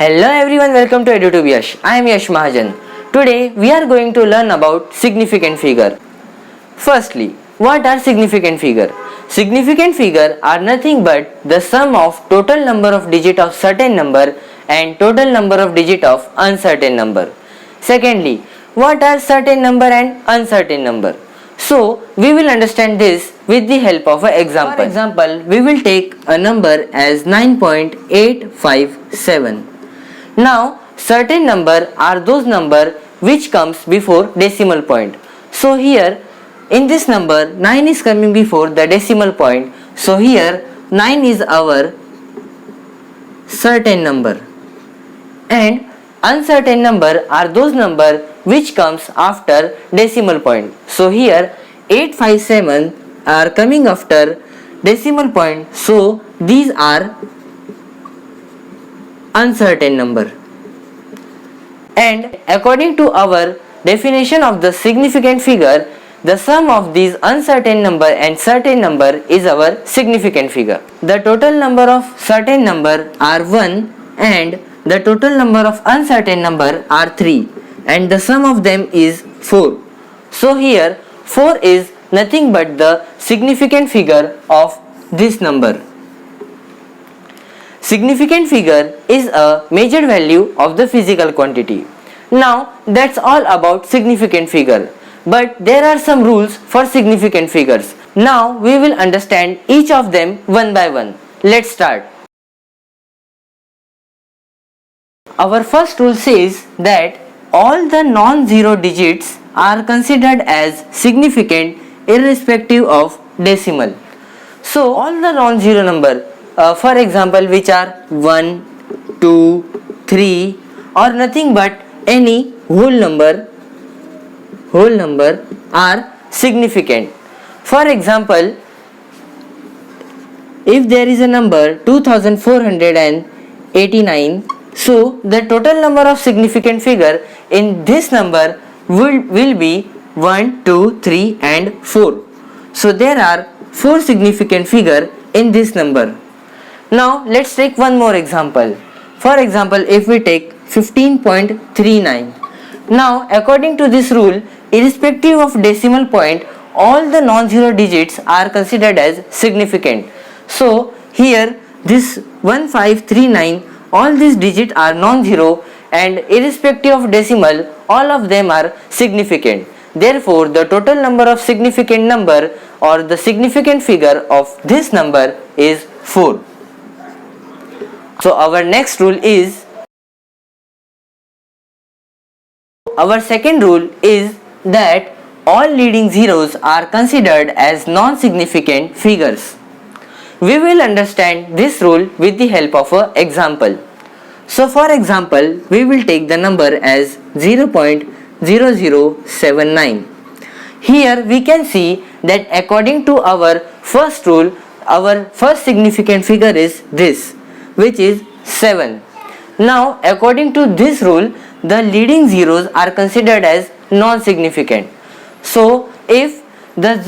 Hello everyone, welcome to EduTube Yash. I am Yash Mahajan. Today we are going to learn about significant figure. Firstly, what are significant figure? Significant figure are nothing but the sum of total number of digit of certain number and total number of digit of uncertain number. Secondly, what are certain number and uncertain number? So we will understand this with the help of an example. For example, we will take a number as 9.857. Now certain number are those number which comes before decimal point. So here in this number 9 is coming before the decimal point. So here 9 is our certain number, and uncertain number are those number which comes after decimal point. So here 857 are coming after decimal point. So these are uncertain number. And according to our definition of the significant figure, the sum of these uncertain number and certain number is our significant figure. The total number of certain number are 1 and the total number of uncertain number are 3, and the sum of them is 4. So here 4 is nothing but the significant figure of this number. Significant figure is a measured value of the physical quantity. Now that's all about significant figure. But there are some rules for significant figures. Now we will understand each of them one by one. Let's start. Our first rule says that all the non-zero digits are considered as significant irrespective of decimal. So all the non-zero number, for example, which are 1, 2, 3 or nothing but any whole number are significant. For example, if there is a number 2489, so the total number of significant figure in this number will be 1, 2, 3 and 4. So there are 4 significant figure in this number. Now let's take one more example. For example, if we take 15.39. Now according to this rule, irrespective of decimal point, all the non-zero digits are considered as significant. So here this 1539, all these digits are non-zero, and irrespective of decimal, all of them are significant. Therefore the total number of significant number or the significant figure of this number is 4. So our next rule is, our second rule is that all leading zeros are considered as non-significant figures. We will understand this rule with the help of an example. So for example, we will take the number as 0.0079. Here we can see that according to our first rule, our first significant figure is this, which is 7. Now according to this rule, the leading zeros are considered as non-significant. So if the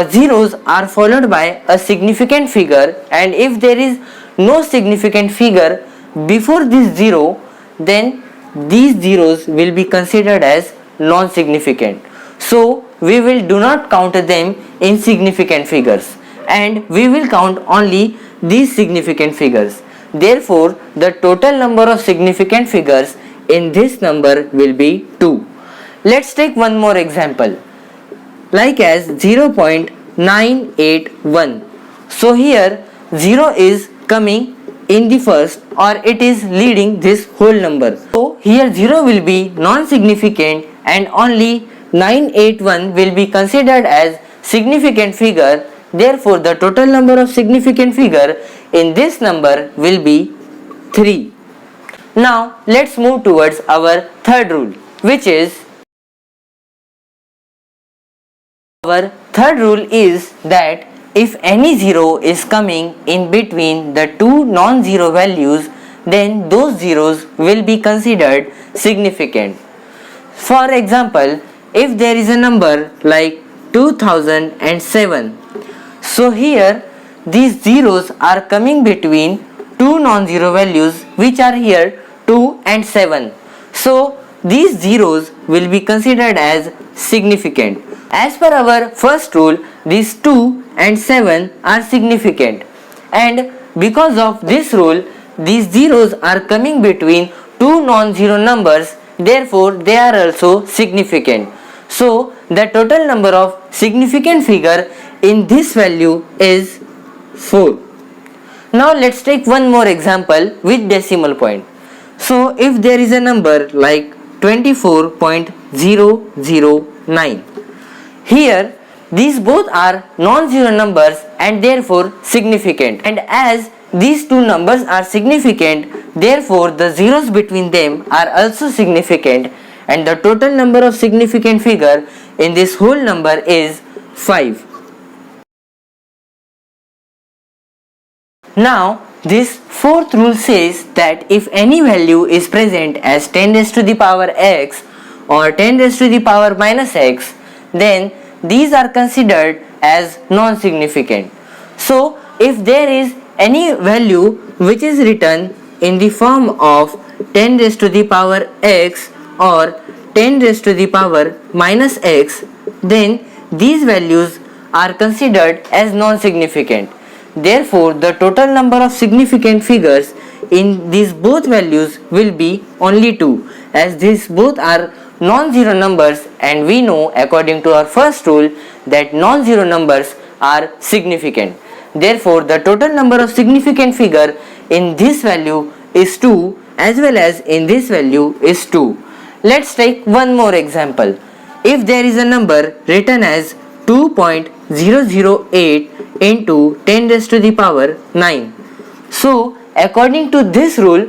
zeros are followed by a significant figure, and if there is no significant figure before this zero, then these zeros will be considered as non-significant. So we will do not count them in significant figures, and we will count only these significant figures. Therefore the total number of significant figures in this number will be 2. Let's take one more example, like as 0.981. So here 0 is coming in the first, or it is leading this whole number. So here 0 will be non-significant and only 981 will be considered as significant figure. Therefore the total number of significant figure in this number will be 3. Now let's move towards our third rule, which is, our third rule is that if any zero is coming in between the two non-zero values, then those zeros will be considered significant. For example, if there is a number like 2007, so here these zeros are coming between two non-zero values which are here 2 and 7. So these zeros will be considered as significant. As per our first rule, these 2 and 7 are significant, and because of this rule, these zeros are coming between two non-zero numbers, therefore they are also significant. So the total number of significant figure in this value is 4. Now let's take one more example with decimal point. So if there is a number like 24.009, here these both are non-zero numbers and therefore significant, and as these two numbers are significant, therefore the zeros between them are also significant, and the total number of significant figure in this whole number is 5. Now this fourth rule says that if any value is present as 10 raised to the power x or 10 raised to the power minus x, then these are considered as non-significant. So if there is any value which is written in the form of 10 raised to the power x or 10 raised to the power minus x, then these values are considered as non-significant. Therefore the total number of significant figures in these both values will be only 2, as these both are non-zero numbers, and we know according to our first rule that non-zero numbers are significant. Therefore the total number of significant figure in this value is 2, as well as in this value is 2. Let's take one more example. If there is a number written as 2.008 into 10 raised to the power 9. So according to this rule,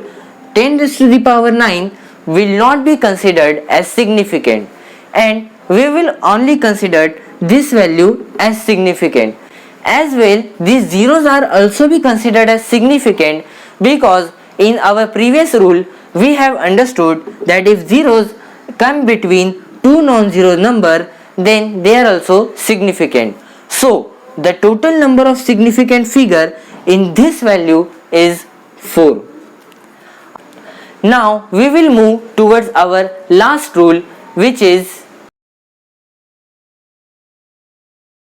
10 raised to the power 9 will not be considered as significant, and we will only consider this value as significant. As well, these zeros are also be considered as significant, because in our previous rule we have understood that if zeros come between two non-zero number, then they are also significant. So the total number of significant figure in this value is 4. Now we will move towards our last rule, which is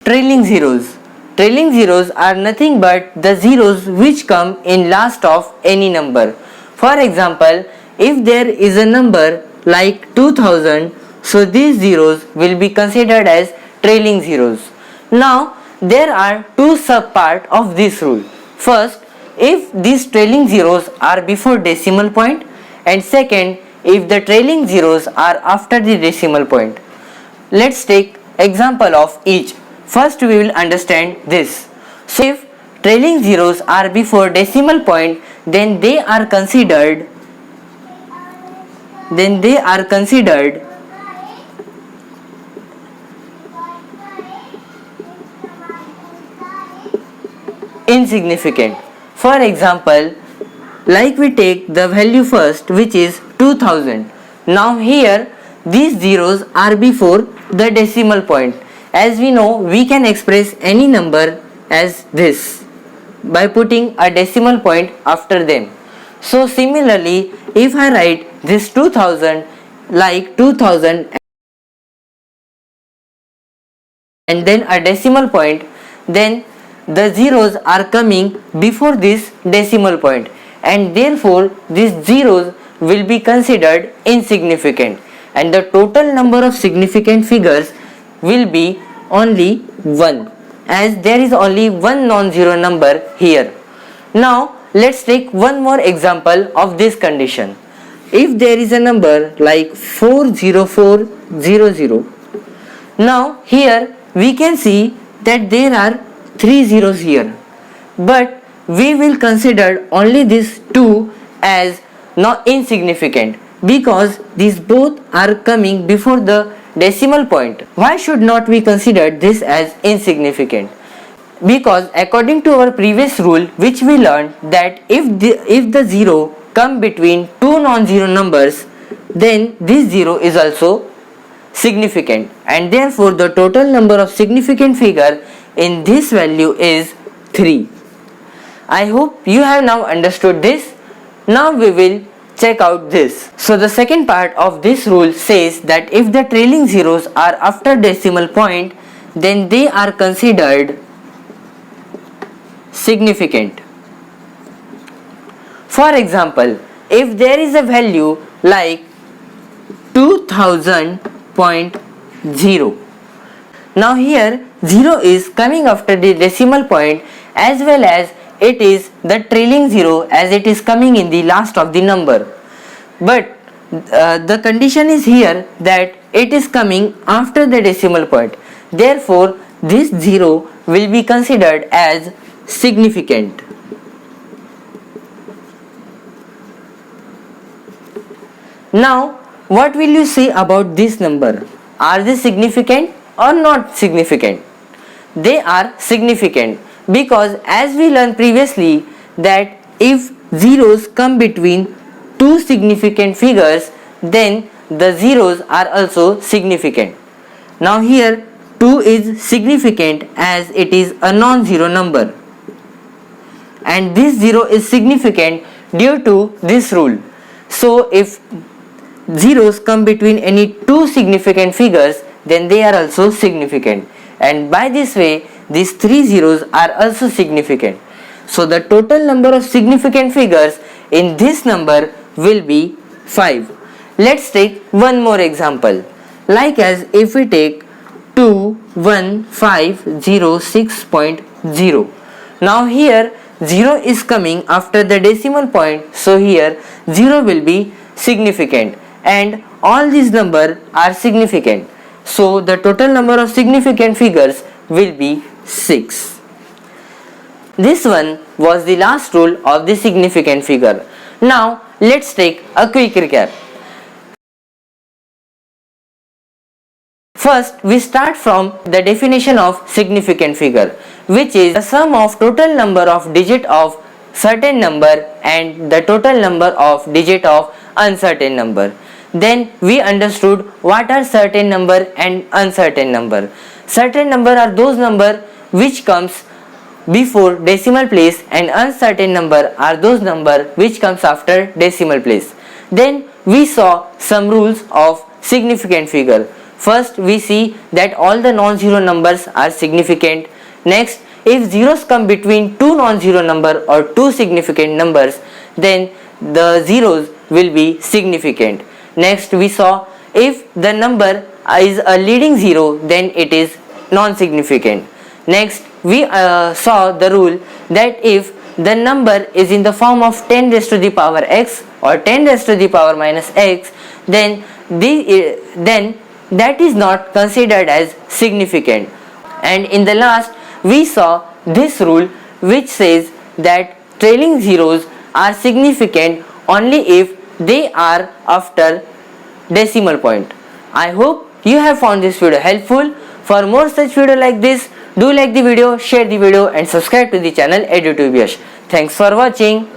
trailing zeros. Trailing zeros are nothing but the zeros which come in last of any number. For example, if there is a number like 2000, so these zeros will be considered as trailing zeros. Now there are two subparts of this rule. First, if these trailing zeros are before decimal point, and second, if the trailing zeros are after the decimal point. Let's take example of each. First we will understand this. So if trailing zeros are before decimal point, then they are considered insignificant. For example, like we take the value first, which is 2000. Now here these zeros are before the decimal point. As we know, we can express any number as this by putting a decimal point after them. So similarly, if I write this 2000 like 2000 and then a decimal point, then the zeros are coming before this decimal point, and therefore these zeros will be considered insignificant, and the total number of significant figures will be only 1, as there is only one non-zero number here. Now let's take one more example of this condition. If there is a number like 40400, now here we can see that there are 3 zeros here, but we will consider only these two as not insignificant, because these both are coming before the decimal point. Why should not we consider this as insignificant? Because according to our previous rule, which we learned, that if the zero come between two non-zero numbers, then this zero is also significant, and therefore the total number of significant figure in this value is 3. I hope you have now understood this. Now we will check out this. So the second part of this rule says that if the trailing zeros are after decimal point, then they are considered significant. For example, if there is a value like 2000.0, now here 0 is coming after the decimal point, as well as it is the trailing zero as it is coming in the last of the number. But the condition is here that it is coming after the decimal point. Therefore, this 0 will be considered as significant. Now, what will you say about this number? Are they significant or not significant? They are significant, because as we learned previously that if zeros come between two significant figures, then the zeros are also significant. Now here 2 is significant as it is a non-zero number, and this 0 is significant due to this rule. So if zeros come between any two significant figures, then they are also significant, and by this way these three zeros are also significant. So the total number of significant figures in this number will be 5. Let's take one more example, like as if we take 21506.0. Now here 0 is coming after the decimal point, so here 0 will be significant, and all these numbers are significant. So the total number of significant figures will be 6. This one was the last rule of the significant figure. Now let's take a quick recap. First, we start from the definition of significant figure, which is the sum of total number of digit of certain number and the total number of digit of uncertain number. Then we understood what are certain number and uncertain number. Certain number are those number which comes before decimal place, and uncertain number are those number which comes after decimal place. Then we saw some rules of significant figure. First, we see that all the non-zero numbers are significant. Next, if zeros come between two non-zero number or two significant numbers, then the zeros will be significant. Next, we saw if the number is a leading zero, then it is non-significant. Next, we saw the rule that if the number is in the form of 10 raised to the power x or 10 raised to the power minus x, then that is not considered as significant. And in the last, we saw this rule which says that trailing zeros are significant only if they are after decimal point. I hope you have found this video helpful. For more such video like this, do like the video, share the video and subscribe to the channel EduTube Yash. Thanks for watching.